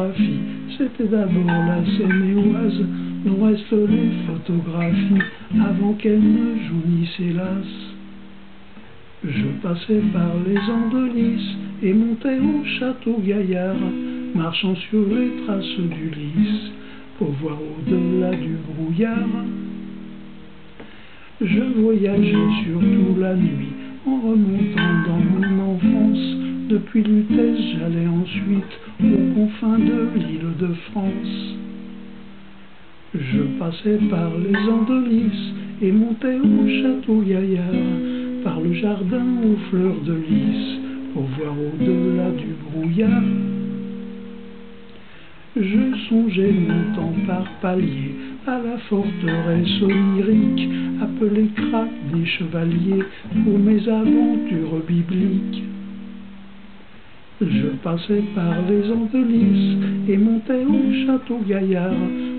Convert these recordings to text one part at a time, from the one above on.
géographie, c'était d'abord la Seine-et-Oise, dont restent les photographies, avant qu'elle ne jaunisse hélas. Je passais par les Andelys et montais au château Gaillard, marchant sur les traces d'Ulysse, pour voir au-delà du brouillard. Je voyageais surtout la nuit, en remontant dans mon enfance. Depuis Lutèce, j'allais ensuite aux confins de l'île de France. Je passais par les Andelys et montais au château Gaillard, par le jardin aux fleurs de lys, pour voir au-delà du brouillard. Je songeais montant par paliers à la forteresse onirique, appelée Craque des Chevaliers pour mes aventures bibliques. Je passais par les Andelys et montais au château Gaillard,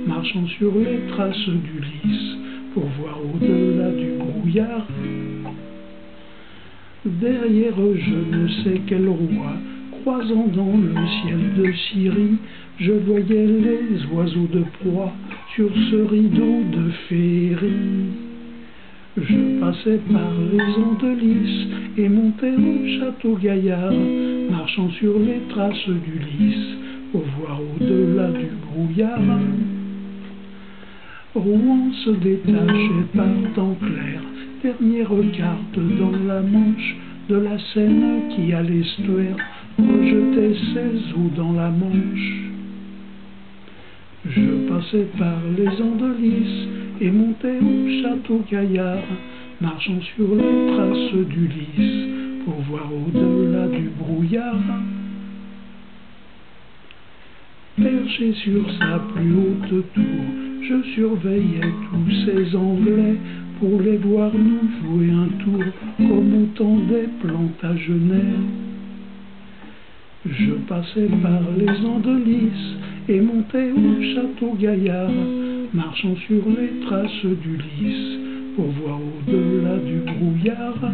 marchant sur les traces d'Ulysse, pour voir au-delà du brouillard. Derrière je ne sais quel roi, croisant dans le ciel de Syrie, je voyais les oiseaux de proie sur ce rideau de féerie. Je passais par les Andelys et montais au château Gaillard, marchant sur les traces d'Ulysse, pour voir au-delà du brouillard. Rouen se détachait par temps clair, dernière carte dans la Manche, de la Seine qui à l'estuaire rejetait ses eaux dans la Manche. Je passais par les Andelys et montais au château Gaillard, marchant sur les traces d'Ulysse, pour voir au-delà du brouillard. Perché sur sa plus haute tour, je surveillais tous ces Anglais, pour les voir nous jouer un tour, comme au temps des Plantagenets. Je passais par les Andelys et montais au château Gaillard, marchant sur les traces d'Ulysse, pour voir au-delà du brouillard.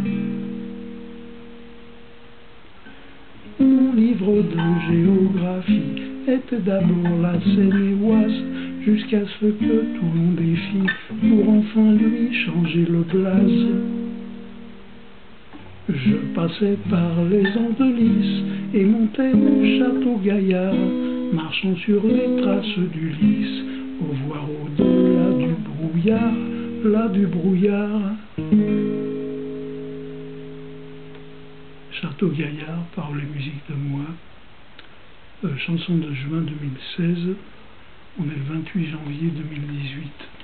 Mon livre de géographie était d'abord la Seine-et-Oise, jusqu'à ce que Toulon défie pour enfin lui changer le blaze. Je passais par les Andelys et montais au château Gaillard, marchant sur les traces d'Ulysse, pour voir au-delà du brouillard, là du brouillard. Château Gaillard, paroles et musique de moi. Chanson de juin 2016. On est le 28 janvier 2018.